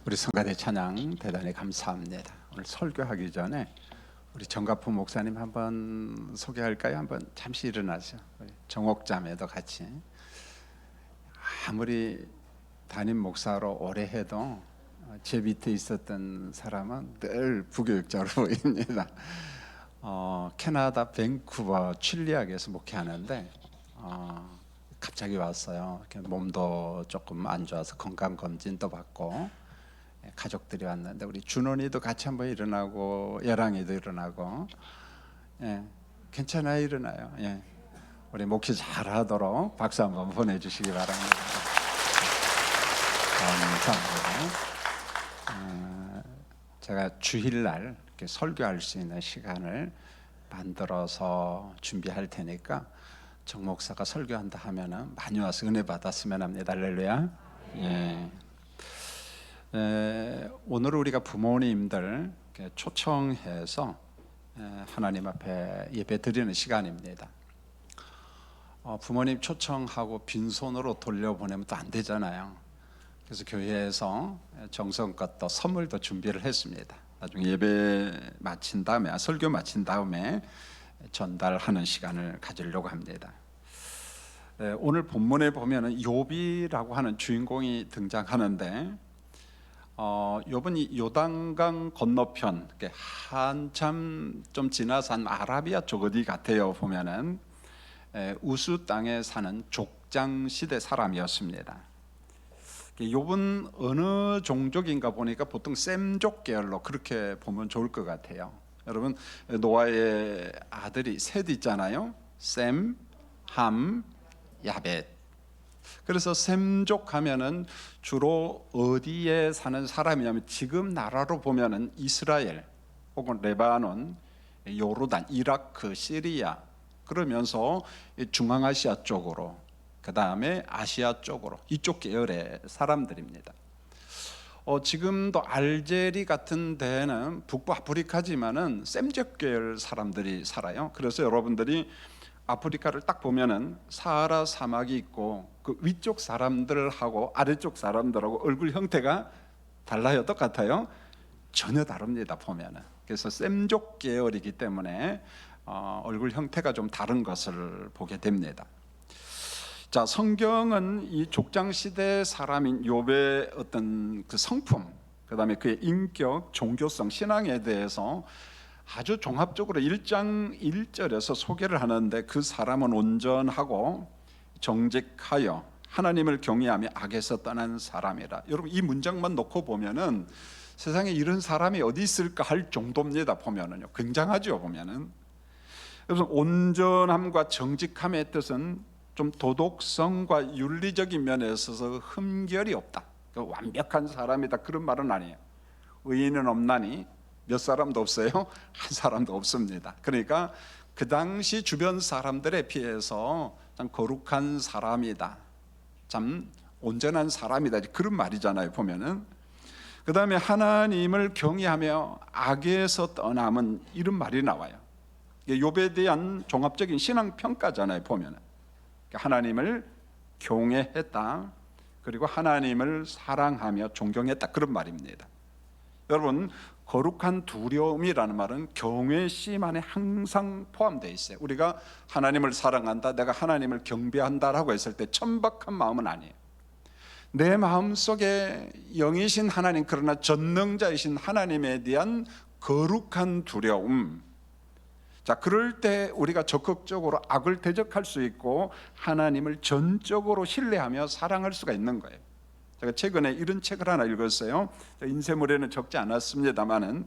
우리 성가대 찬양 대단히 감사합니다. 오늘 설교하기 전에 우리 정가포 목사님 한번 소개할까요? 한번 잠시 일어나죠. 우리 정옥자매도 같이. 아무리 담임 목사로 오래 해도 제 밑에 있었던 사람은 늘 부교육자로 보입니다. 캐나다 밴쿠버 칠리악에서 목회하는데 갑자기 왔어요. 몸도 조금 안 좋아서 건강 검진도 받고 가족들이 왔는데 우리 준원이도 같이 한번 일어나고 예랑이도 일어나고 괜찮아요. 일어나요. 우리 목회 잘하도록 박수 한번 보내주시기 바랍니다. 감사합니다. 제가 주일날 이렇게 설교할 수 있는 시간을 만들어서 준비할 테니까 정 목사가 설교한다 하면은 많이 와서 은혜 받았으면 합니다. 할렐루야. 오늘 우리가 부모님들 초청해서 하나님 앞에 예배 드리는 시간입니다. 부모님 초청하고 빈손으로 돌려보내면 또 안 되잖아요. 그래서 교회에서 정성껏 또 선물도 준비를 했습니다. 나중에 예배 마친 다음에 설교 마친 다음에 전달하는 시간을 가지려고 합니다. 오늘 본문에 보면은 욥이라고 하는 주인공이 등장하는데 욥은 요단강 건너편 한참 좀 지나서 한 아라비아 쪽 어디 같아요. 보면은 우스 땅에 사는 족장 시대 사람이었습니다. 욥은 어느 종족인가 보니까 보통 셈족 계열로 그렇게 보면 좋을 것 같아요. 여러분 노아의 아들이 셋 있잖아요. 셈, 함, 야벳. 그래서 셈족 하면은 주로 어디에 사는 사람이냐면 지금 나라로 보면은 이스라엘 혹은 레바논, 요르단, 이라크, 시리아 그러면서 중앙아시아 쪽으로 그 다음에 아시아 쪽으로 이쪽 계열의 사람들입니다. 지금도 알제리 같은 데는 북부 아프리카지만은 셈족 계열 사람들이 살아요. 그래서 여러분들이 아프리카를 딱 보면은 사하라 사막이 있고 그 위쪽 사람들하고 아래쪽 사람들하고 얼굴 형태가 달라요? 똑같아요? 전혀 다릅니다. 보면은. 그래서 셈족 계열이기 때문에 얼굴 형태가 좀 다른 것을 보게 됩니다. 자, 성경은 이 족장 시대 사람인 욥의 어떤 그 성품, 그다음에 그의 인격, 종교성, 신앙에 대해서 아주 종합적으로 1장 1절에서 소개를 하는데 그 사람은 온전하고 정직하여 하나님을 경외하며 악에서 떠난 사람이라. 여러분 이 문장만 놓고 보면은 세상에 이런 사람이 어디 있을까 할 정도입니다. 보면은요, 굉장하죠. 보면은 그래서 온전함과 정직함의 뜻은 좀 도덕성과 윤리적인 면에 있어서 흠결이 없다, 완벽한 사람이다 그런 말은 아니에요. 의인은 없나니 몇 사람도 없어요? 한 사람도 없습니다. 그러니까 그 당시 주변 사람들에 비해서 참 거룩한 사람이다, 참 온전한 사람이다 그런 말이잖아요. 보면은 그 다음에 하나님을 경외하며 악에서 떠남은 이런 말이 나와요. 욥에 대한 종합적인 신앙 평가잖아요. 보면은 하나님을 경외했다, 그리고 하나님을 사랑하며 존경했다 그런 말입니다. 여러분 거룩한 두려움이라는 말은 경외심 안에 항상 포함되어 있어요. 우리가 하나님을 사랑한다, 내가 하나님을 경배한다라고 했을 때 천박한 마음은 아니에요. 내 마음속에 영이신 하나님, 그러나 전능자이신 하나님에 대한 거룩한 두려움. 자, 그럴 때 우리가 적극적으로 악을 대적할 수 있고 하나님을 전적으로 신뢰하며 사랑할 수가 있는 거예요. 제가 최근에 이런 책을 하나 읽었어요. 인쇄물에는 적지 않았습니다만은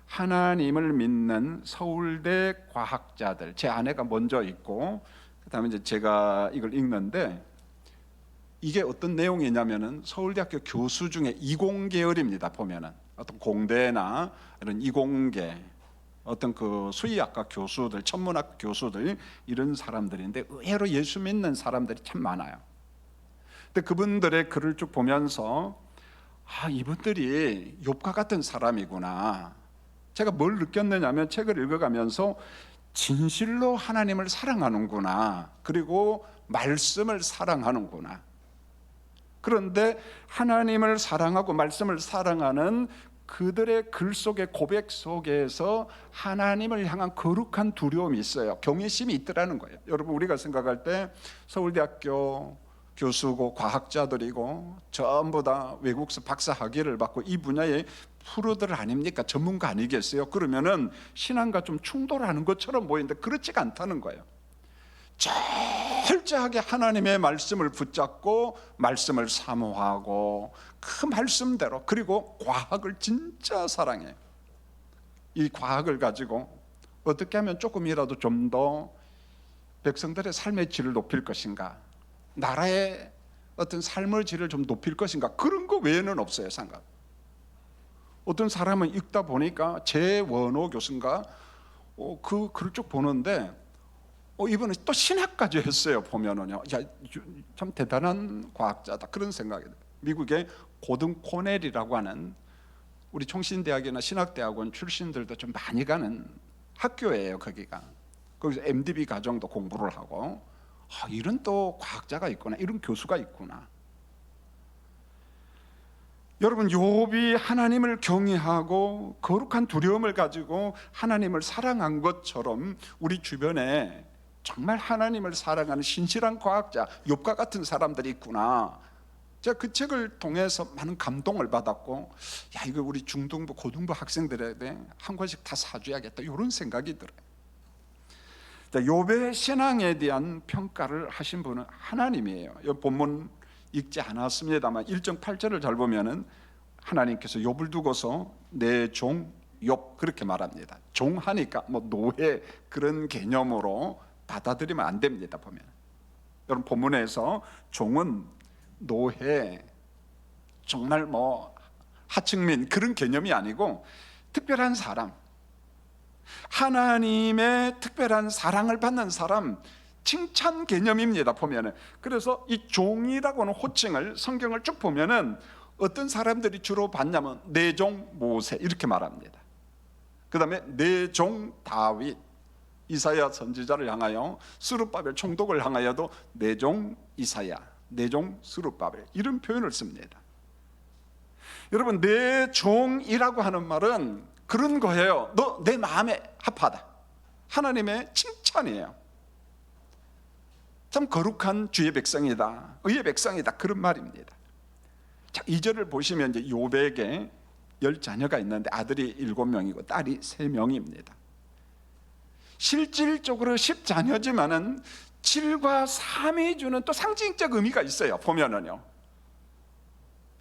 하나님을 믿는 서울대 과학자들, 제 아내가 먼저 있고 그다음에 이제 제가 이걸 읽는데 이게 어떤 내용이냐면은 서울대학교 교수 중에 이공계열입니다. 보면은 어떤 공대나 이런 이공계 어떤 그 수의학과 교수들, 천문학 교수들 이런 사람들인데 의외로 예수 믿는 사람들이 참 많아요. 근데 그분들의 글을 쭉 보면서 이분들이 욥과 같은 사람이구나. 제가 뭘 느꼈느냐면 책을 읽어가면서 진실로 하나님을 사랑하는구나, 그리고 말씀을 사랑하는구나, 그런데 하나님을 사랑하고 말씀을 사랑하는 그들의 글 속의 고백 속에서 하나님을 향한 거룩한 두려움이 있어요. 경외심이 있더라는 거예요. 여러분, 우리가 생각할 때 서울대학교 교수고 과학자들이고 전부 다 외국서 박사 학위를 받고 이 분야의 프로들 아닙니까? 전문가 아니겠어요? 그러면은 신앙과 좀 충돌하는 것처럼 보이는데 그렇지가 않다는 거예요. 철저하게 하나님의 말씀을 붙잡고 말씀을 사모하고 그 말씀대로, 그리고 과학을 진짜 사랑해요. 이 과학을 가지고 어떻게 하면 조금이라도 좀 더 백성들의 삶의 질을 높일 것인가, 나라의 어떤 삶의 질을 좀 높일 것인가, 그런 거 외에는 없어요. 상관. 어떤 사람은 읽다 보니까 재원호 교수인가 그 글을 쭉 보는데 이번에 또 신학까지 했어요. 보면은요, 야, 참 대단한 과학자다, 그런 생각이 들어요. 미국의 고등 코넬이라고 하는 우리 총신대학이나 신학대학원 출신들도 좀 많이 가는 학교예요. 거기서 MDB 과정도 공부를 하고, 이런 또 과학자가 있구나, 이런 교수가 있구나. 여러분, 욥이 하나님을 경외하고 거룩한 두려움을 가지고 하나님을 사랑한 것처럼 우리 주변에 정말 하나님을 사랑하는 신실한 과학자, 욥과 같은 사람들이 있구나. 제가 그 책을 통해서 많은 감동을 받았고, 야, 이거 우리 중등부, 고등부 학생들에게 한 권씩 다 사줘야겠다, 이런 생각이 들어요. 자, 욥의 신앙에 대한 평가를 하신 분은 하나님이에요. 이 본문 읽지 않았습니다만 1.8절을 잘 보면은 하나님께서 욥을 두고서 내 종 욥 그렇게 말합니다. 종 하니까 뭐 노예 그런 개념으로 받아들이면 안 됩니다. 보면 여러분, 본문에서 종은 노예, 정말 뭐 하층민 그런 개념이 아니고 특별한 사람, 하나님의 특별한 사랑을 받는 사람, 칭찬 개념입니다. 보면은. 그래서 이 종이라고 하는 호칭을 성경을 쭉 보면은 어떤 사람들이 주로 받냐면 내 종 모세 이렇게 말합니다. 그 다음에 내 종 다윗, 이사야 선지자를 향하여, 스룹바벨 총독을 향하여도 내 종 이사야, 내 종 스룹바벨, 이런 표현을 씁니다. 여러분, 내 종이라고 하는 말은 그런 거예요. 너 내 마음에 합하다, 하나님의 칭찬이에요. 참 거룩한 주의 백성이다, 의의 백성이다, 그런 말입니다. 자, 2절을 보시면 이제 욥에게 10자녀가 있는데 아들이 7명이고 딸이 3명입니다. 실질적으로 10자녀지만은 7과 3이 주는 또 상징적 의미가 있어요. 보면은요,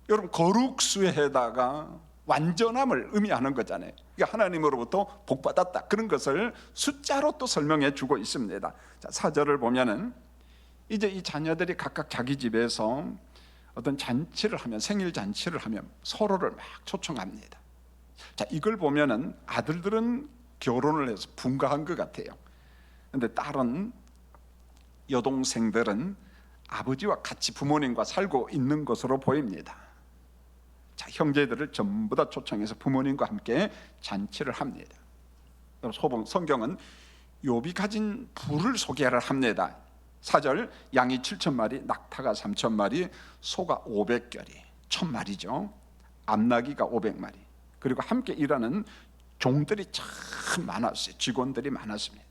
여러분, 거룩수에다가 완전함을 의미하는 거잖아요. 그러니까 하나님으로부터 복받았다, 그런 것을 숫자로 또 설명해 주고 있습니다. 자, 4절을 보면은 이제 이 자녀들이 각각 자기 집에서 어떤 잔치를 하면, 생일 잔치를 하면 서로를 막 초청합니다. 자, 이걸 보면은 아들들은 결혼을 해서 분가한 것 같아요. 근데 딸은, 여동생들은 아버지와 같이 부모님과 살고 있는 것으로 보입니다. 자, 형제들을 전부 다 초청해서 부모님과 함께 잔치를 합니다. 성경은 욥이 가진 부를 소개를 합니다. 4절, 양이 7,000마리, 낙타가 3,000마리, 소가 500결이, 1,000마리죠. 암나귀가 500마리, 그리고 함께 일하는 종들이 참 많았어요. 직원들이 많았습니다.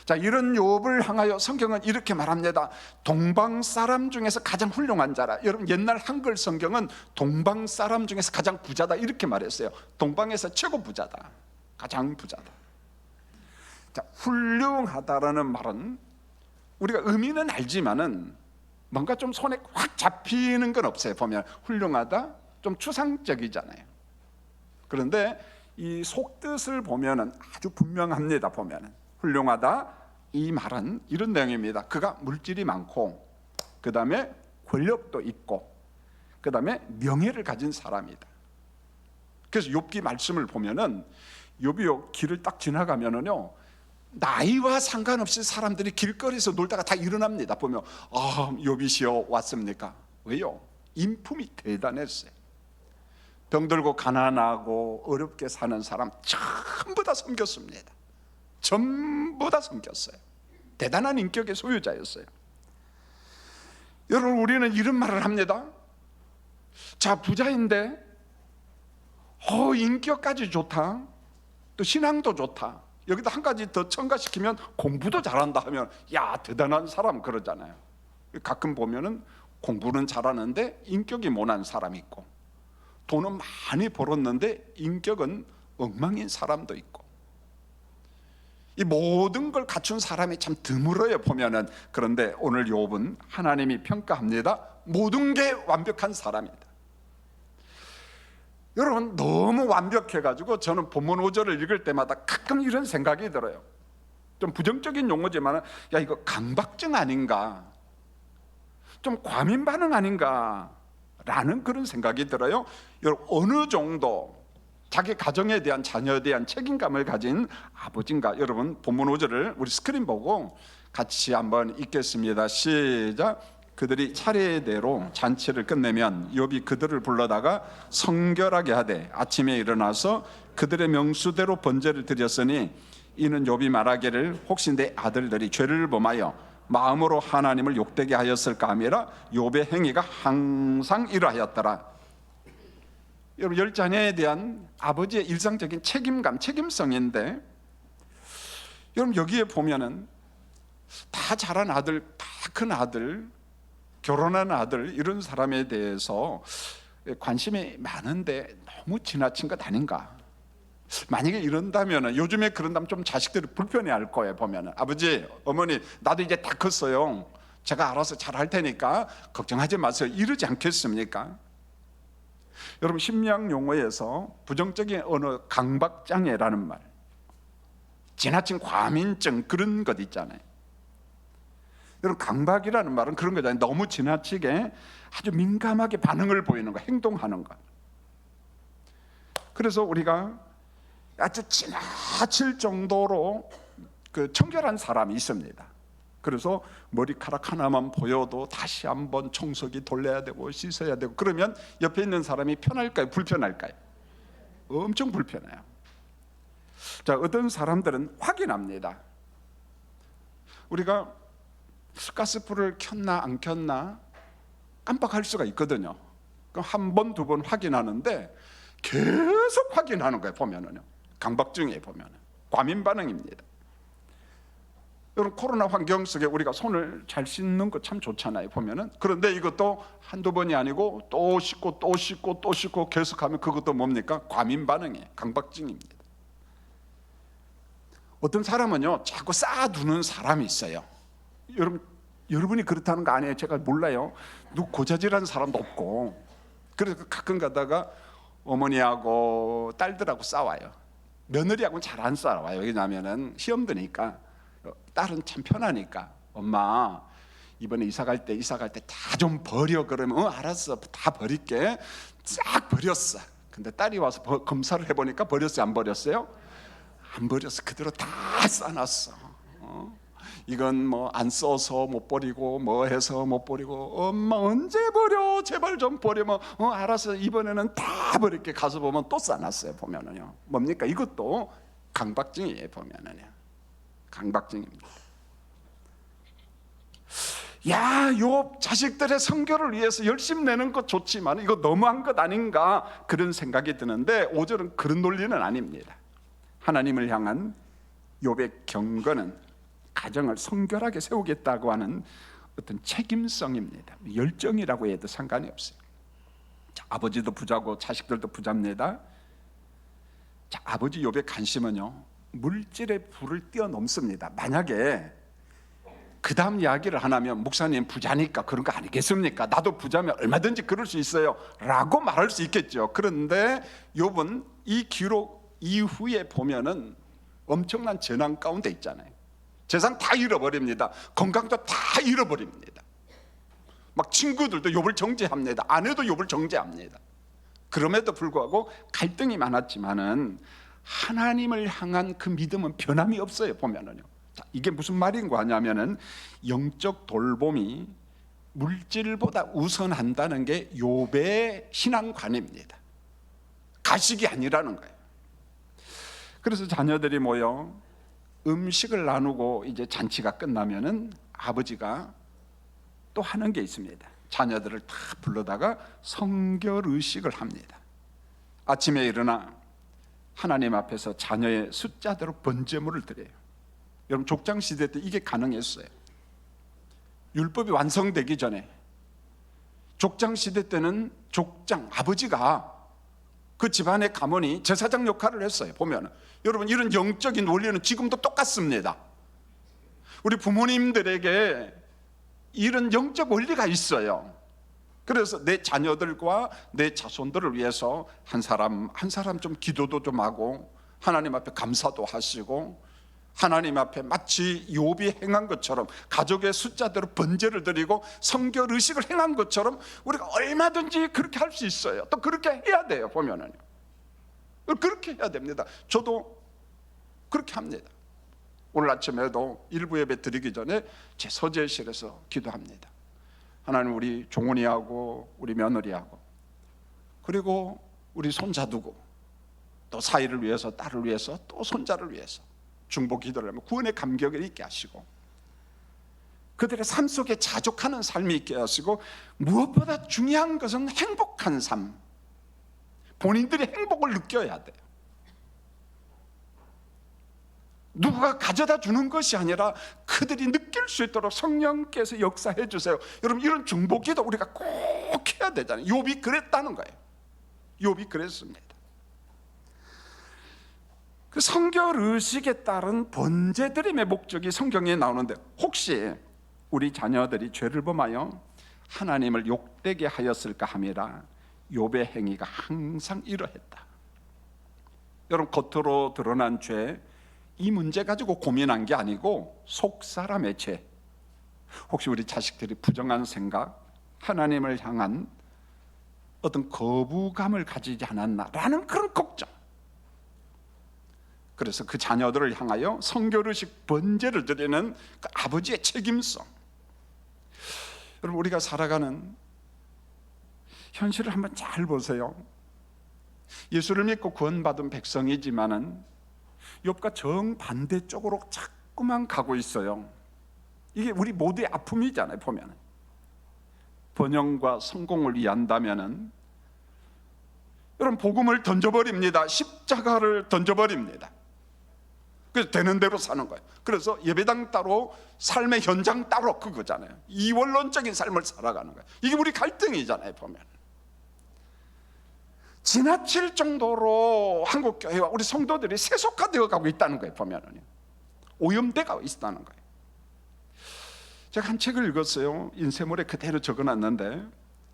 자, 이런 욥을 향하여 성경은 이렇게 말합니다. 동방 사람 중에서 가장 훌륭한 자라. 여러분, 옛날 한글 성경은 동방 사람 중에서 가장 부자다 이렇게 말했어요. 동방에서 최고 부자다, 가장 부자다. 자, 훌륭하다라는 말은 우리가 의미는 알지만은 뭔가 좀 손에 확 잡히는 건 없어요. 보면 훌륭하다 좀 추상적이잖아요. 그런데 이 속뜻을 보면은 아주 분명합니다. 보면은 훌륭하다, 이 말은 이런 내용입니다. 그가 물질이 많고, 그 다음에 권력도 있고, 그 다음에 명예를 가진 사람이다. 그래서 욥기 말씀을 보면은 욥이 길을 딱 지나가면은요, 나이와 상관없이 사람들이 길거리에서 놀다가 다 일어납니다. 보면 욥이시여 왔습니까? 왜요? 인품이 대단했어요. 병들고 가난하고 어렵게 사는 사람 전부 다 섬겼습니다. 전부 다 섬겼어요. 대단한 인격의 소유자였어요. 여러분, 우리는 이런 말을 합니다. 자, 부자인데 인격까지 좋다, 또 신앙도 좋다, 여기다 한 가지 더 첨가시키면 공부도 잘한다 하면 야, 대단한 사람 그러잖아요. 가끔 보면은 공부는 잘하는데 인격이 모난 사람이 있고, 돈은 많이 벌었는데 인격은 엉망인 사람도 있고, 이 모든 걸 갖춘 사람이 참 드물어요 보면은. 그런데 오늘 욥은 하나님이 평가합니다. 모든 게 완벽한 사람이다. 여러분, 너무 완벽해가지고 저는 본문 5절을 읽을 때마다 가끔 이런 생각이 들어요. 좀 부정적인 용어지만, 야, 이거 강박증 아닌가, 좀 과민 반응 아닌가 라는 그런 생각이 들어요. 여러분, 어느 정도 자기 가정에 대한, 자녀에 대한 책임감을 가진 아버지인가. 여러분, 본문 5절을 우리 스크린 보고 같이 한번 읽겠습니다. 시작. 그들이 차례대로 잔치를 끝내면 욥이 그들을 불러다가 성결하게 하되 아침에 일어나서 그들의 명수대로 번제를 드렸으니 이는 욥이 말하기를 혹시 내 아들들이 죄를 범하여 마음으로 하나님을 욕되게 하였을까 하미라. 욥의 행위가 항상 이러하였더라. 여러분, 열 자녀에 대한 아버지의 일상적인 책임감, 책임성인데, 여러분 여기에 보면은 다 자란 아들, 다 큰 아들, 결혼한 아들, 이런 사람에 대해서 관심이 많은데 너무 지나친 것 아닌가. 만약에 이런다면, 요즘에 그런다면 좀 자식들이 불편해할 거예요. 보면은 아버지, 어머니, 나도 이제 다 컸어요, 제가 알아서 잘할 테니까 걱정하지 마세요, 이러지 않겠습니까? 여러분, 심리학 용어에서 부정적인 언어, 강박장애라는 말, 지나친 과민증, 그런 것 있잖아요. 여러분, 강박이라는 말은 그런 거잖아요. 너무 지나치게 아주 민감하게 반응을 보이는 거, 행동하는 것. 그래서 우리가 아주 지나칠 정도로 그 청결한 사람이 있습니다. 그래서 머리카락 하나만 보여도 다시 한번 청소기 돌려야 되고 씻어야 되고, 그러면 옆에 있는 사람이 편할까요, 불편할까요? 엄청 불편해요. 자, 어떤 사람들은 확인합니다. 우리가 가스불을 켰나 안 켰나 깜빡할 수가 있거든요. 그럼 한 번, 두 번 확인하는데 계속 확인하는 거예요. 보면은요, 강박증에 보면은 과민 반응입니다. 여러분, 코로나 환경 속에 우리가 손을 잘 씻는 거 참 좋잖아요, 보면은. 그런데 이것도 한두 번이 아니고 또 씻고 또 씻고 또 씻고 계속하면 그것도 뭡니까? 과민 반응이에요, 강박증입니다. 어떤 사람은요, 자꾸 쌓아두는 사람이 있어요. 여러분이 그렇다는 거 아니에요, 제가 몰라요. 누구 고자질하는 사람도 없고. 그래서 가끔 가다가 어머니하고 딸들하고 싸워요. 며느리하고는 잘 안 싸워요. 왜냐하면 시험 드니까. 딸은 참 편하니까, 엄마 이번에 이사 갈 때 다 좀 버려. 그러면 알았어, 다 버릴게. 쫙 버렸어. 근데 딸이 와서 검사를 해보니까 버렸어요, 안 버렸어요? 안 버렸어. 그대로 다 싸놨어. 이건 뭐 안 써서 못 버리고 뭐 해서 못 버리고, 엄마 언제 버려, 제발 좀 버리면 알았어, 이번에는 다 버릴게. 가서 보면 또 싸놨어요. 보면은요, 뭡니까? 이것도 강박증이에요. 보면은요, 강박증입니다. 야, 욥 자식들의 성결을 위해서 열심 내는 것 좋지만 이거 너무한 것 아닌가, 그런 생각이 드는데 5절은 그런 논리는 아닙니다. 하나님을 향한 욥의 경건은 가정을 성결하게 세우겠다고 하는 어떤 책임성입니다. 열정이라고 해도 상관이 없어요. 자, 아버지도 부자고 자식들도 부자입니다. 자, 아버지 욥의 관심은요, 물질의 부를 뛰어넘습니다. 만약에 그 다음 이야기를 하나면, 목사님 부자니까 그런 거 아니겠습니까? 나도 부자면 얼마든지 그럴 수 있어요 라고 말할 수 있겠죠. 그런데 욥은 이 기록 이후에 보면은 엄청난 재난 가운데 있잖아요. 재산 다 잃어버립니다. 건강도 다 잃어버립니다. 막 친구들도 욥을 정죄합니다. 아내도 욥을 정죄합니다. 그럼에도 불구하고 갈등이 많았지만은 하나님을 향한 그 믿음은 변함이 없어요. 보면은요. 자, 이게 무슨 말인가 하냐면은 영적 돌봄이 물질보다 우선한다는 게 욥의 신앙관입니다. 가식이 아니라는 거예요. 그래서 자녀들이 모여 음식을 나누고 이제 잔치가 끝나면은 아버지가 또 하는 게 있습니다. 자녀들을 다 불러다가 성결의식을 합니다. 아침에 일어나 하나님 앞에서 자녀의 숫자대로 번제물을 드려요. 여러분 족장시대 때 이게 가능했어요. 율법이 완성되기 전에 족장시대 때는 족장, 아버지가 그 집안의 가문이 제사장 역할을 했어요. 보면 여러분 이런 영적인 원리는 지금도 똑같습니다. 우리 부모님들에게 이런 영적 원리가 있어요. 그래서 내 자녀들과 내 자손들을 위해서 한 사람 한 사람 좀 기도도 좀 하고 하나님 앞에 감사도 하시고 하나님 앞에 마치 욥이 행한 것처럼 가족의 숫자대로 번제를 드리고 성결 의식을 행한 것처럼 우리가 얼마든지 그렇게 할 수 있어요. 또 그렇게 해야 돼요. 보면은 그렇게 해야 됩니다. 저도 그렇게 합니다. 오늘 아침에도 일부 예배 드리기 전에 제 서재실에서 기도합니다. 하나님 우리 종훈이하고 우리 며느리하고 그리고 우리 손자 두고 또 사위를 위해서 딸을 위해서 또 손자를 위해서 중보 기도를 하면 구원의 감격을 있게 하시고 그들의 삶 속에 자족하는 삶이 있게 하시고 무엇보다 중요한 것은 행복한 삶, 본인들이 행복을 느껴야 돼요. 누가 가져다 주는 것이 아니라 그들이 느낄 수 있도록 성령께서 역사해 주세요. 여러분 이런 중보기도 우리가 꼭 해야 되잖아요. 욥이 그랬다는 거예요. 욥이 그랬습니다. 그 성결 의식에 따른 번제드림의 목적이 성경에 나오는데 혹시 우리 자녀들이 죄를 범하여 하나님을 욕되게 하였을까 함이라 욥의 행위가 항상 이러했다. 여러분 겉으로 드러난 죄 이 문제 가지고 고민한 게 아니고 속 사람의 죄. 혹시 우리 자식들이 부정한 생각, 하나님을 향한 어떤 거부감을 가지지 않았나라는 그런 걱정. 그래서 그 자녀들을 향하여 성결의식 번제를 드리는 그 아버지의 책임성. 여러분 우리가 살아가는 현실을 한번 잘 보세요. 예수를 믿고 구원받은 백성이지만은 욥과 정반대쪽으로 자꾸만 가고 있어요. 이게 우리 모두의 아픔이잖아요. 보면 번영과 성공을 위한다면은 여러분 복음을 던져버립니다. 십자가를 던져버립니다. 그래서 되는 대로 사는 거예요. 그래서 예배당 따로 삶의 현장 따로 그거잖아요. 이원론적인 삶을 살아가는 거예요. 이게 우리 갈등이잖아요. 보면 지나칠 정도로 한국 교회와 우리 성도들이 세속화되어 가고 있다는 거예요. 보면은 오염되어 있다는 거예요. 제가 한 책을 읽었어요. 인쇄물에 그대로 적어놨는데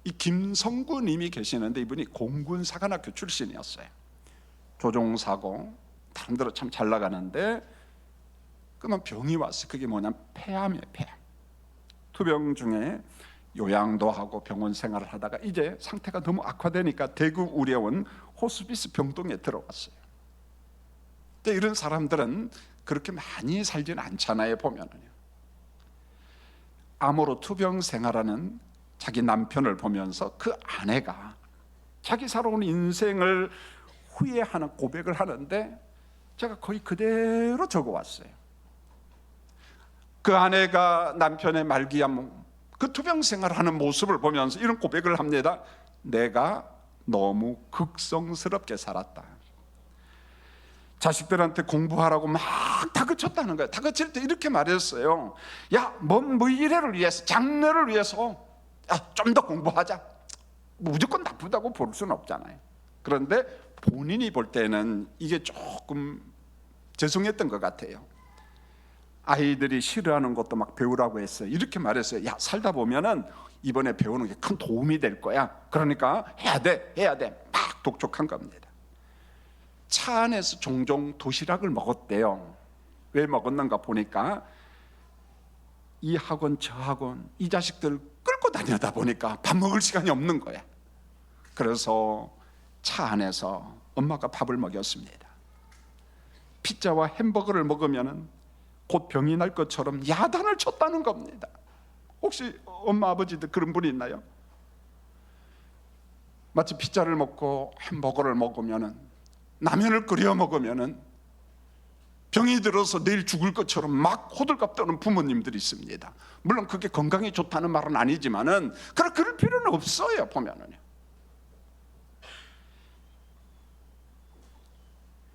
이 김성구 님이 계시는데 이분이 공군사관학교 출신이었어요. 조종사고 다른 데로 참 잘 나가는데 그러면 병이 왔어요. 그게 뭐냐면 폐암이에요. 폐암. 투병 중에 요양도 하고 병원 생활을 하다가 이제 상태가 너무 악화되니까 대구 의료원 호스피스 병동에 들어갔어요. 근데 이런 사람들은 그렇게 많이 살지는 않잖아요. 보면은요. 암으로 투병 생활하는 자기 남편을 보면서 그 아내가 자기 살아온 인생을 후회하는 고백을 하는데 제가 거의 그대로 적어왔어요. 그 아내가 남편의 말기암 그 투병 생활하는 모습을 보면서 이런 고백을 합니다. 내가 너무 극성스럽게 살았다. 자식들한테 공부하라고 막 다그쳤다는 거예요. 다그칠 때 이렇게 말했어요. 야, 뭔 미래를 위해서, 장래를 위해서 좀 더 공부하자. 무조건 나쁘다고 볼 수는 없잖아요. 그런데 본인이 볼 때는 이게 조금 죄송했던 것 같아요. 아이들이 싫어하는 것도 막 배우라고 했어요. 이렇게 말했어요. 야, 살다 보면은 이번에 배우는 게 큰 도움이 될 거야. 그러니까 해야 돼. 막 독촉한 겁니다. 차 안에서 종종 도시락을 먹었대요. 왜 먹었는가 보니까 이 학원 저 학원 이 자식들 끌고 다니다 보니까 밥 먹을 시간이 없는 거야. 그래서 차 안에서 엄마가 밥을 먹였습니다. 피자와 햄버거를 먹으면은 곧 병이 날 것처럼 야단을 쳤다는 겁니다. 혹시 엄마 아버지들 그런 분이 있나요? 마치 피자를 먹고 햄버거를 먹으면은 라면을 끓여 먹으면은 병이 들어서 내일 죽을 것처럼 막 호들갑 떠는 부모님들이 있습니다. 물론 그게 건강에 좋다는 말은 아니지만은 그럴 필요는 없어요. 보면은요,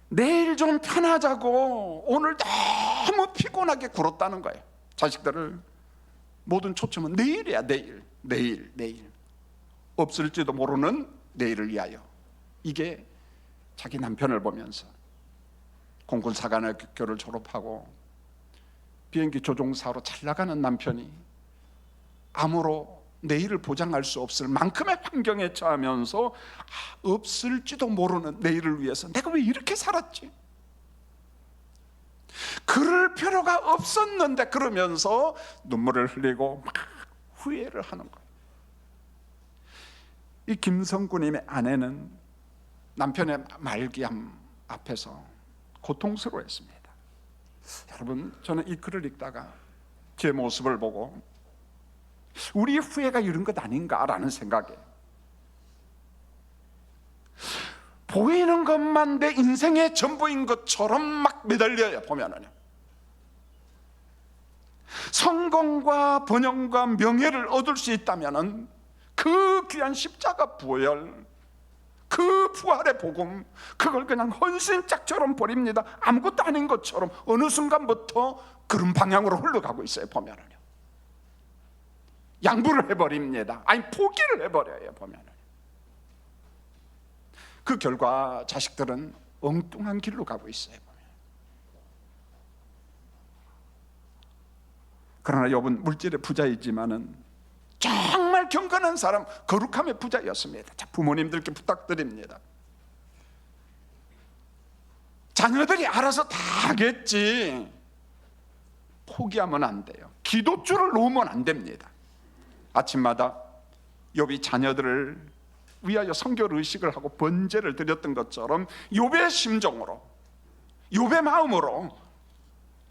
내일 좀 편하자고 오늘 너무 피곤하게 굴었다는 거예요. 자식들을 모든 초점은 내일이야. 내일 없을지도 모르는 내일을 위하여. 이게 자기 남편을 보면서 공군사관학교를 졸업하고 비행기 조종사로 잘 나가는 남편이 암으로 내일을 보장할 수 없을 만큼의 환경에 처하면서 없을지도 모르는 내일을 위해서 내가 왜 이렇게 살았지? 그럴 필요가 없었는데 그러면서 눈물을 흘리고 막 후회를 하는 거예요. 이 김성구님의 아내는 남편의 말기암 앞에서 고통스러워했습니다. 여러분, 저는 이 글을 읽다가 제 모습을 보고 우리의 후회가 이런 것 아닌가라는 생각에, 보이는 것만 내 인생의 전부인 것처럼 막 매달려요. 보면은요, 성공과 번영과 명예를 얻을 수 있다면은 그 귀한 십자가 부활, 그 부활의 복음, 그걸 그냥 헌신짝처럼 버립니다. 아무것도 아닌 것처럼 어느 순간부터 그런 방향으로 흘러가고 있어요. 보면은요, 양보를 해버립니다. 아니, 포기를 해버려요. 보면은 그 결과 자식들은 엉뚱한 길로 가고 있어요. 보면. 그러나 욥은 물질의 부자이지만은 정말 경건한 사람, 거룩함의 부자였습니다. 자, 부모님들께 부탁드립니다. 자녀들이 알아서 다 하겠지, 포기하면 안 돼요. 기도줄을 놓으면 안 됩니다. 아침마다 욥이 자녀들을 위하여 성결 의식을 하고 번제를 드렸던 것처럼 욥의 심정으로, 욥의 마음으로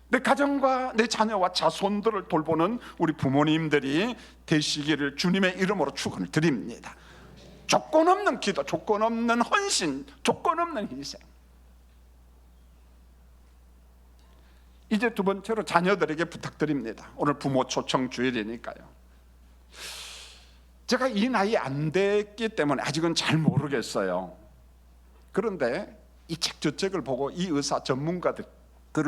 내 가정과 내 자녀와 자손들을 돌보는 우리 부모님들이 되시기를 주님의 이름으로 축원을 드립니다. 조건 없는 기도, 조건 없는 헌신, 조건 없는 희생. 이제 두 번째로 자녀들에게 부탁드립니다. 오늘 부모 초청 주일이니까요. 제가 이 나이 안 됐기 때문에 아직은 잘 모르겠어요. 그런데 이 책 저 책을 보고 이 의사 전문가들을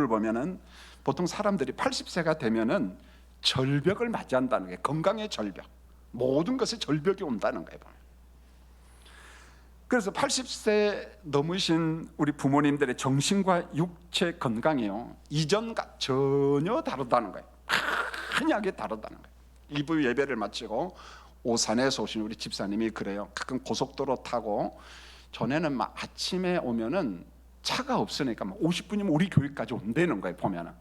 보면은 보통 사람들이 80세가 되면은 절벽을 맞이한다는 거예요. 건강의 절벽, 모든 것에 절벽이 온다는 거예요. 그래서 80세 넘으신 우리 부모님들의 정신과 육체 건강이요, 이전과 전혀 다르다는 거예요. 한약이 다르다는 거예요. 2부 예배를 마치고 오산에서 오신 우리 집사님이 그래요. 가끔 고속도로 타고, 전에는 막 아침에 오면은 차가 없으니까 막 50분이면 우리 교회까지 온다는 거예요. 보면은.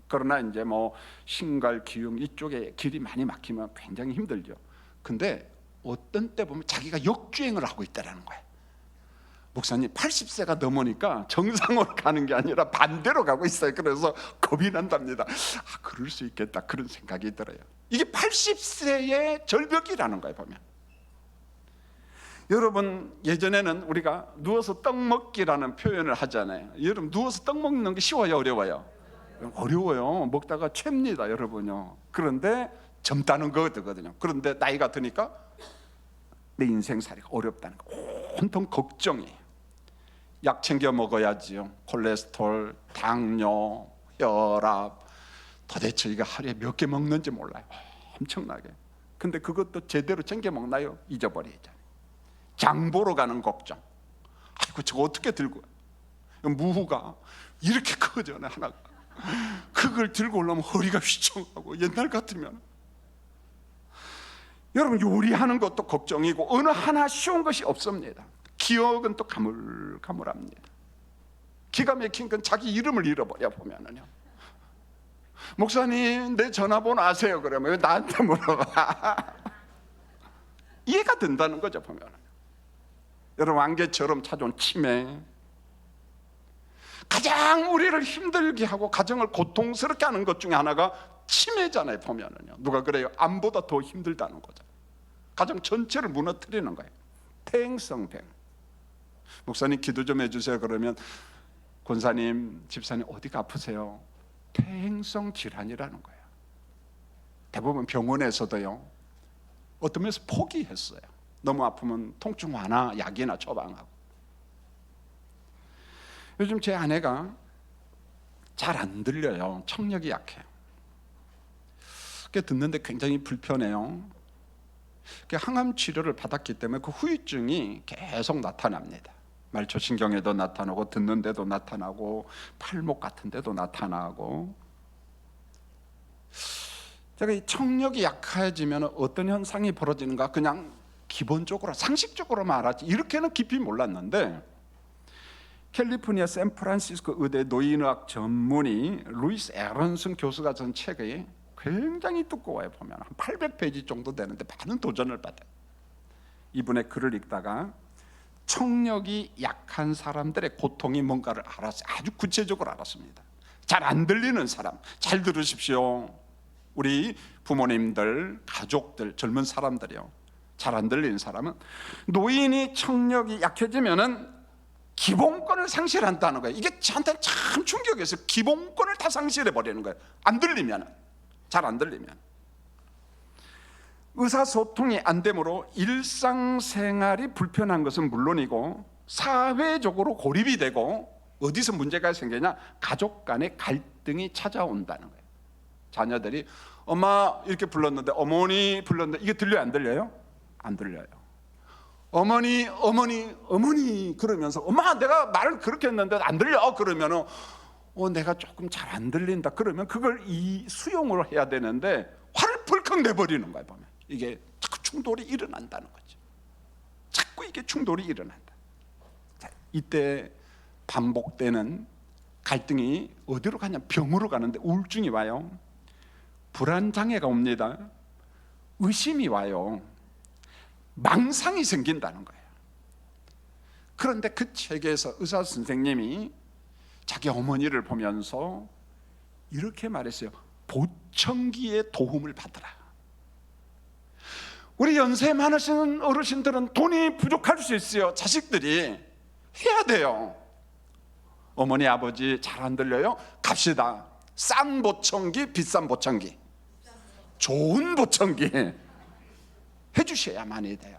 그러나 이제 뭐 신갈, 기흥 이쪽에 길이 많이 막히면 굉장히 힘들죠. 근데 어떤 때 보면 자기가 역주행을 하고 있다라는 거예요. 목사님, 80세가 넘으니까 정상으로 가는 게 아니라 반대로 가고 있어요. 그래서 겁이 난답니다. 그럴 수 있겠다, 그런 생각이 들어요. 이게 80세의 절벽이라는 거예요. 보면 여러분, 예전에는 우리가 누워서 떡 먹기라는 표현을 하잖아요. 여러분, 누워서 떡 먹는 게 쉬워요, 어려워요? 어려워요. 먹다가 챕니다, 여러분요. 그런데 젊다는 거거든요. 그런데 나이가 드니까 내 인생살이가 어렵다는 거, 온통 걱정이에요. 약 챙겨 먹어야지요. 콜레스테롤, 당뇨, 혈압, 도대체 이거 하루에 몇 개 먹는지 몰라요. 엄청나게. 근데 그것도 제대로 챙겨 먹나요? 잊어버리잖아요. 장 보러 가는 걱정. 아이고, 저거 어떻게 들고, 무후가 이렇게 커져네, 하나가. 그걸 들고 올라오면 허리가 휘청하고, 옛날 같으면 여러분, 요리하는 것도 걱정이고 어느 하나 쉬운 것이 없습니다. 기억은 또 가물가물합니다. 기가 막힌 건 자기 이름을 잃어버려 보면은요. 목사님, 내 전화번호 아세요? 그러면 왜 나한테 물어봐? 이해가 된다는 거죠. 보면은 여러분, 안개처럼 찾아온 치매, 가장 우리를 힘들게 하고 가정을 고통스럽게 하는 것 중에 하나가 치매잖아요. 보면은요, 누가 그래요? 암보다 더 힘들다는 거죠. 가정 전체를 무너뜨리는 거예요. 태행성병. 목사님, 기도 좀 해주세요. 그러면 권사님, 집사님 어디가 아프세요? 퇴행성 질환이라는 거예요. 대부분 병원에서도요, 어떤 면에서 포기했어요. 너무 아프면 통증 완화 약이나 처방하고. 요즘 제 아내가 잘 안 들려요. 청력이 약해요. 듣는데 굉장히 불편해요. 항암 치료를 받았기 때문에 그 후유증이 계속 나타납니다. 말초신경에도 나타나고 듣는 데도 나타나고 팔목 같은 데도 나타나고. 제가 이 청력이 약해지면 어떤 현상이 벌어지는가 그냥 기본적으로 상식적으로 말하지 이렇게는 깊이 몰랐는데, 캘리포니아 샌프란시스코 의대 노인의학 전문의 루이스 에런슨 교수가 쓴 책이 굉장히 두꺼워요. 보면 한 800페이지 정도 되는데 많은 도전을 받아요. 이분의 글을 읽다가 청력이 약한 사람들의 고통이 뭔가를 알았어요. 아주 구체적으로 알았습니다. 잘 안 들리는 사람, 잘 들으십시오. 우리 부모님들, 가족들, 젊은 사람들이요, 잘 안 들리는 사람은 노인이 청력이 약해지면은 기본권을 상실한다는 거예요. 이게 저한테는 참 충격이었어요. 기본권을 다 상실해 버리는 거예요. 안 들리면, 잘 안 들리면. 의사소통이 안 되므로 일상생활이 불편한 것은 물론이고 사회적으로 고립이 되고, 어디서 문제가 생기냐, 가족 간의 갈등이 찾아온다는 거예요. 자녀들이 엄마 이렇게 불렀는데 어머니 불렀는데 이게 들려요, 안 들려요? 안 들려요. 어머니 그러면서 엄마 내가 말을 그렇게 했는데 안 들려 그러면은 내가 조금 잘 안 들린다 그러면 그걸 수용을 해야 되는데 화를 벌컥 내버리는 거예요. 보면 이게 자꾸 충돌이 일어난다는 거죠. 자꾸 이게 충돌이 일어난다. 자, 이때 반복되는 갈등이 어디로 가냐, 병으로 가는데 우울증이 와요. 불안장애가 옵니다. 의심이 와요. 망상이 생긴다는 거예요. 그런데 그 책에서 의사 선생님이 자기 어머니를 보면서 이렇게 말했어요. 보청기의 도움을 받으라. 우리 연세 많으신 어르신들은 돈이 부족할 수 있어요. 자식들이 해야 돼요. 어머니 아버지 잘 안 들려요? 갑시다. 싼 보청기, 비싼 보청기, 좋은 보청기 해주셔야만이 돼요.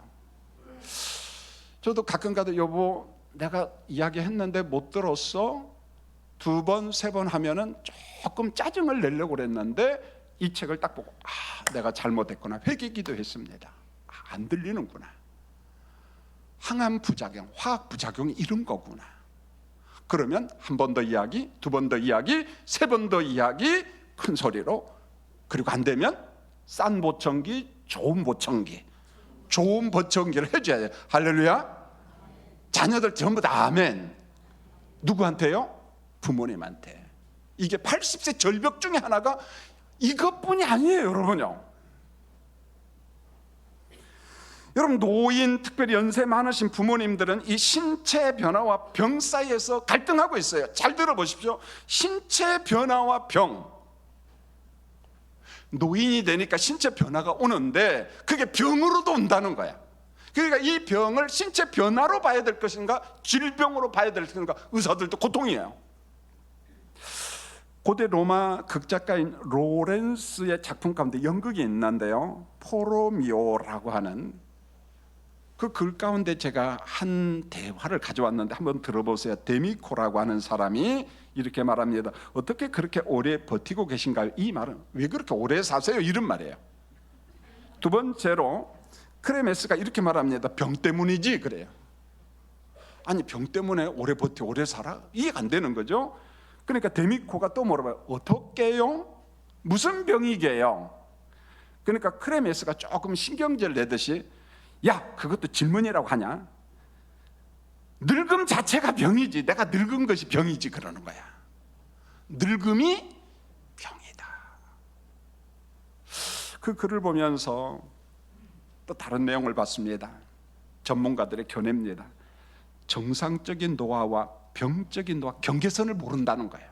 저도 가끔 가도 여보 내가 이야기했는데 못 들었어? 2번, 3번 하면은 조금 짜증을 내려고 그랬는데 이 책을 딱 보고 내가 잘못했구나 회개기도 했습니다. 안 들리는구나. 항암 부작용, 화학 부작용이 이런 거구나. 그러면 한 번 더 이야기, 2번 더 이야기, 3번 더 이야기, 큰 소리로. 그리고 안 되면 싼 보청기, 좋은 보청기, 좋은 보청기를 해줘야 돼요. 할렐루야. 자녀들 전부 다 아멘. 누구한테요? 부모님한테. 이게 80세 절벽 중에 하나가 이것뿐이 아니에요, 여러분요. 여러분, 노인, 특별히 연세 많으신 부모님들은 이 신체 변화와 병 사이에서 갈등하고 있어요. 잘 들어보십시오. 신체 변화와 병. 노인이 되니까 신체 변화가 오는데 그게 병으로도 온다는 거야. 그러니까 이 병을 신체 변화로 봐야 될 것인가, 질병으로 봐야 될 것인가, 의사들도 고통이에요. 고대 로마 극작가인 로렌스의 작품 가운데 연극이 있는데요, 포로미오라고 하는 그 글 가운데 제가 한 대화를 가져왔는데 한번 들어보세요. 데미코라고 하는 사람이 이렇게 말합니다. 어떻게 그렇게 오래 버티고 계신가요? 이 말은 왜 그렇게 오래 사세요? 이런 말이에요. 두 번째로 크레메스가 이렇게 말합니다. 병 때문이지 그래요. 아니 병 때문에 오래 버티 오래 살아? 이해가 안 되는 거죠. 그러니까 데미코가 또 물어봐요. 어떻게요? 무슨 병이게요? 그러니까 크레메스가 조금 신경질 내듯이 야 그것도 질문이라고 하냐? 늙음 자체가 병이지 내가 늙은 것이 병이지 그러는 거야. 늙음이 병이다. 그 글을 보면서 또 다른 내용을 봤습니다. 전문가들의 견해입니다. 정상적인 노화와 병적인 노화 경계선을 모른다는 거예요.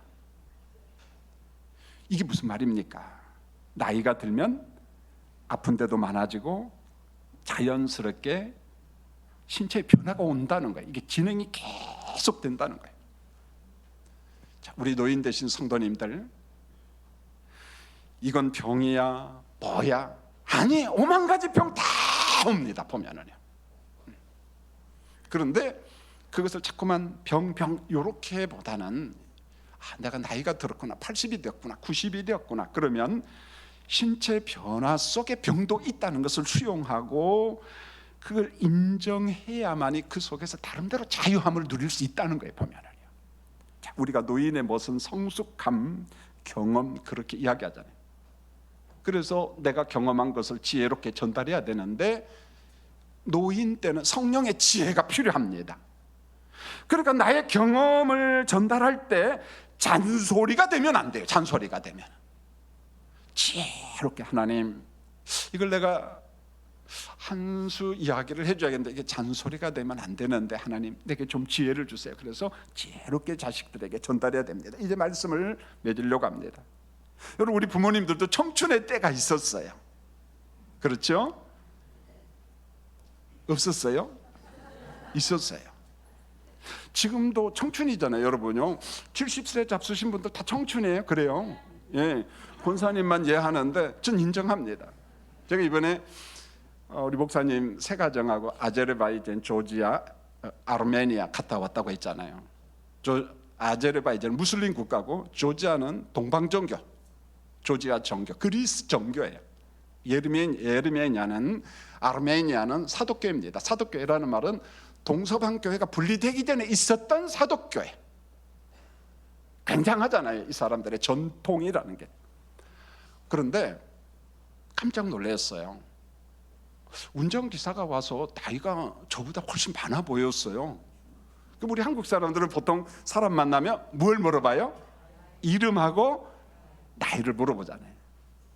이게 무슨 말입니까? 나이가 들면 아픈 데도 많아지고 자연스럽게 신체의 변화가 온다는 거예요. 이게 진행이 계속 된다는 거예요. 자, 우리 노인 되신 성도님들, 이건 병이야 뭐야? 아니, 5만 가지 병 다 옵니다 보면은요. 그런데 그것을 자꾸만 병 요렇게 보다는 내가 나이가 들었구나, 80이 되었구나, 90이 되었구나, 그러면 신체 변화 속에 병도 있다는 것을 수용하고 그걸 인정해야만이 그 속에서 나름대로 자유함을 누릴 수 있다는 거예요 보면은요. 자, 우리가 노인의 무슨 성숙함, 경험 그렇게 이야기하잖아요. 그래서 내가 경험한 것을 지혜롭게 전달해야 되는데 노인 때는 성령의 지혜가 필요합니다. 그러니까 나의 경험을 전달할 때 잔소리가 되면 안 돼요. 잔소리가 되면 지혜롭게, 하나님 이걸 내가 한 수 이야기를 해줘야겠는데 이게 잔소리가 되면 안 되는데 하나님 내게 좀 지혜를 주세요. 그래서 지혜롭게 자식들에게 전달해야 됩니다. 이제 말씀을 맺으려고 합니다. 여러분, 우리 부모님들도 청춘의 때가 있었어요. 그렇죠? 없었어요? 있었어요. 지금도 청춘이잖아요 여러분요. 70세 잡수신 분들 다 청춘이에요. 그래요. 예, 권사님만 예하는데 전 인정합니다. 제가 이번에 우리 목사님 새 가정하고 아제르바이잔, 조지아, 아르메니아 갔다 왔다고 했잖아요. 아제르바이잔은 무슬림 국가고 조지아는 동방 종교, 조지아 종교, 그리스 종교예요. 예르메니아는, 아르메니아는 사독교회입니다. 사독교회라는 말은 동서방 교회가 분리되기 전에 있었던 사독교회. 굉장하잖아요 이 사람들의 전통이라는 게. 그런데 깜짝 놀랐어요. 운전기사가 와서 나이가 저보다 훨씬 많아 보였어요. 우리 한국 사람들은 보통 사람 만나면 뭘 물어봐요? 이름하고 나이를 물어보잖아요.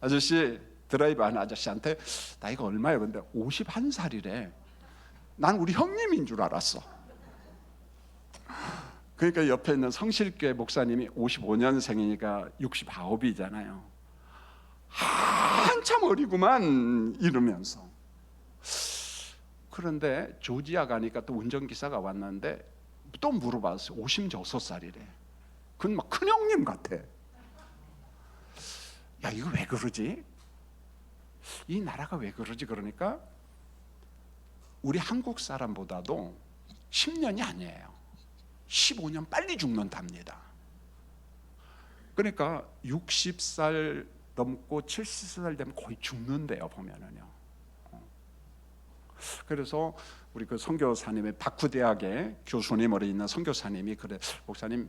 아저씨, 드라이브 하는 아저씨한테 나이가 얼마예요? 근데 51살이래. 난 우리 형님인 줄 알았어. 그러니까 옆에 있는 성실교회 목사님이 55년생이니까 69이잖아요. 한참 어리구만 이러면서. 그런데 조지아 가니까 또 운전기사가 왔는데 또 물어봤어요. 56살이래. 그건 막 큰형님 같아. 야, 이거 왜 그러지? 이 나라가 왜 그러지? 그러니까 우리 한국 사람보다도 10년이 아니에요. 15년 빨리 죽는답니다. 그러니까 60살 넘고 70살 되면 거의 죽는데요 보면은요. 그래서 우리 그 선교사님의 바쿠대학의 교수님으로 있는 선교사님이 그래, 목사님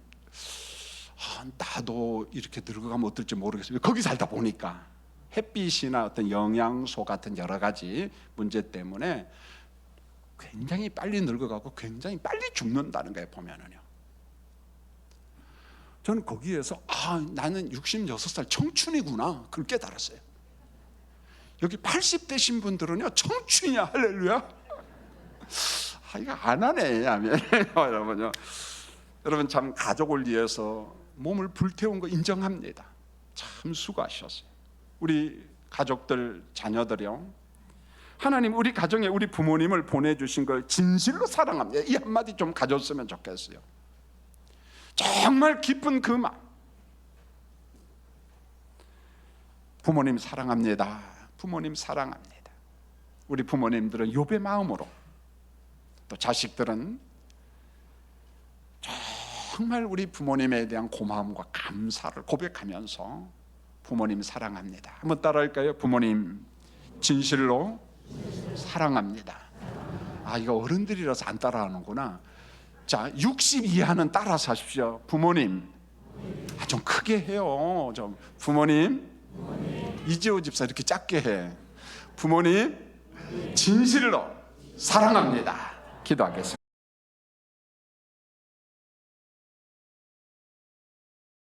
나도 이렇게 늙어가면 어떨지 모르겠어요. 거기 살다 보니까 햇빛이나 어떤 영양소 같은 여러 가지 문제 때문에 굉장히 빨리 늙어가고 굉장히 빨리 죽는다는 거예요 보면은요. 저는 거기에서 나는 66살 청춘이구나 그걸 깨달았어요. 여기 80대신 분들은요 청춘이야 할렐루야. 이거 안 하네 아멘. 여러분요, 여러분 참 가족을 위해서 몸을 불태운 거 인정합니다. 참 수고하셨어요. 우리 가족들, 자녀들이요, 하나님 우리 가정에 우리 부모님을 보내주신 걸 진실로 사랑합니다. 이 한마디 좀 가졌으면 좋겠어요. 정말 깊은 그 마음. 부모님 사랑합니다. 부모님 사랑합니다. 우리 부모님들은 욥의 마음으로, 또 자식들은 정말 우리 부모님에 대한 고마움과 감사를 고백하면서 부모님 사랑합니다. 한번 따라할까요? 부모님 진실로 사랑합니다. 이거 어른들이라서 안 따라하는구나. 자, 60 이하는 따라서 하십시오. 부모님, 좀 크게 해요. 좀 부모님, 이재호 집사 이렇게 작게 해. 부모님 진실로 사랑합니다. 기도하겠습니다.